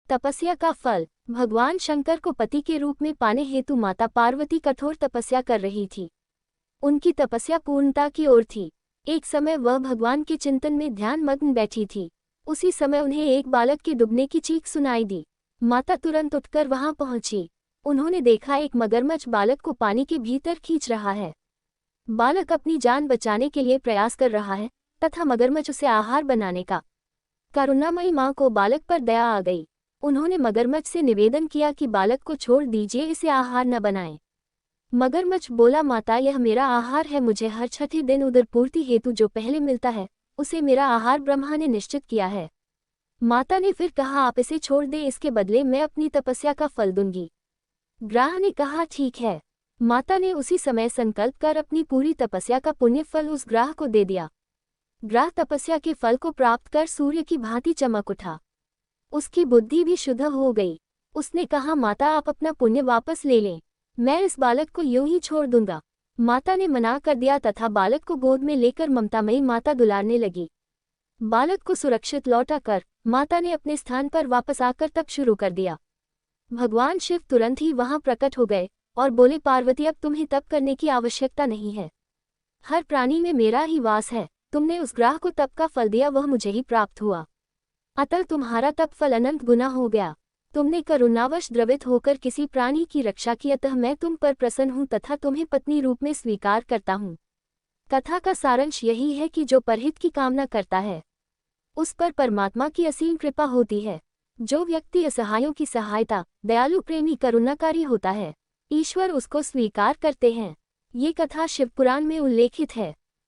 तपस्या का फल। भगवान शंकर को पति के रूप में पाने हेतु माता पार्वती कठोर तपस्या कर रही थी। उनकी तपस्या पूर्णता की ओर थी। एक समय वह भगवान के चिंतन में ध्यान मग्न बैठी थी। उसी समय उन्हें एक बालक के डूबने की चीख सुनाई दी। माता तुरंत उठकर वहां पहुंची। उन्होंने देखा एक मगरमच्छ बालक को पानी के भीतर खींच रहा है। बालक अपनी जान बचाने के लिए प्रयास कर रहा है तथा मगरमच्छ उसे आहार बनाने का। करुणामयी मां को बालक पर दया आ गई। उन्होंने मगरमच्छ से निवेदन किया कि बालक को छोड़ दीजिए, इसे आहार न बनाएं। मगरमच्छ बोला, माता यह मेरा आहार है, मुझे हर छठे दिन उदर पूर्ति हेतु जो पहले मिलता है उसे मेरा आहार ब्रह्मा ने निश्चित किया है। माता ने फिर कहा, आप इसे छोड़ दे, इसके बदले मैं अपनी तपस्या का फल दूंगी। ग्राह ने कहा, ठीक है। माता ने उसी समय संकल्प कर अपनी पूरी तपस्या का पुण्य फल उस ग्राह को दे दिया। ग्राह तपस्या के फल को प्राप्त कर सूर्य की भांति चमक उठा। उसकी बुद्धि भी शुद्ध हो गई। उसने कहा, माता आप अपना पुण्य वापस ले लें, मैं इस बालक को यूं ही छोड़ दूंगा। माता ने मना कर दिया तथा बालक को गोद में लेकर ममतामयी माता दुलारने लगी। बालक को सुरक्षित लौटा कर माता ने अपने स्थान पर वापस आकर तप शुरू कर दिया। भगवान शिव तुरंत ही वहां प्रकट हो गए और बोले, पार्वती अब तुम्हें तप करने की आवश्यकता नहीं है। हर प्राणी में मेरा ही वास है। तुमने उस ग्राह को तप का फल दिया, वह मुझे ही प्राप्त हुआ। अतः तुम्हारा तप फल अनंत गुना हो गया। तुमने करुणावश द्रवित होकर किसी प्राणी की रक्षा की, अतः मैं तुम पर प्रसन्न हूँ तथा तुम्हें पत्नी रूप में स्वीकार करता हूँ। कथा का सारांश यही है कि जो परहित की कामना करता है उस पर परमात्मा की असीम कृपा होती है। जो व्यक्ति असहायों की सहायता, दयालु, प्रेमी, करुणाकारी होता है, ईश्वर उसको स्वीकार करते हैं। ये कथा शिवपुराण में उल्लेखित है।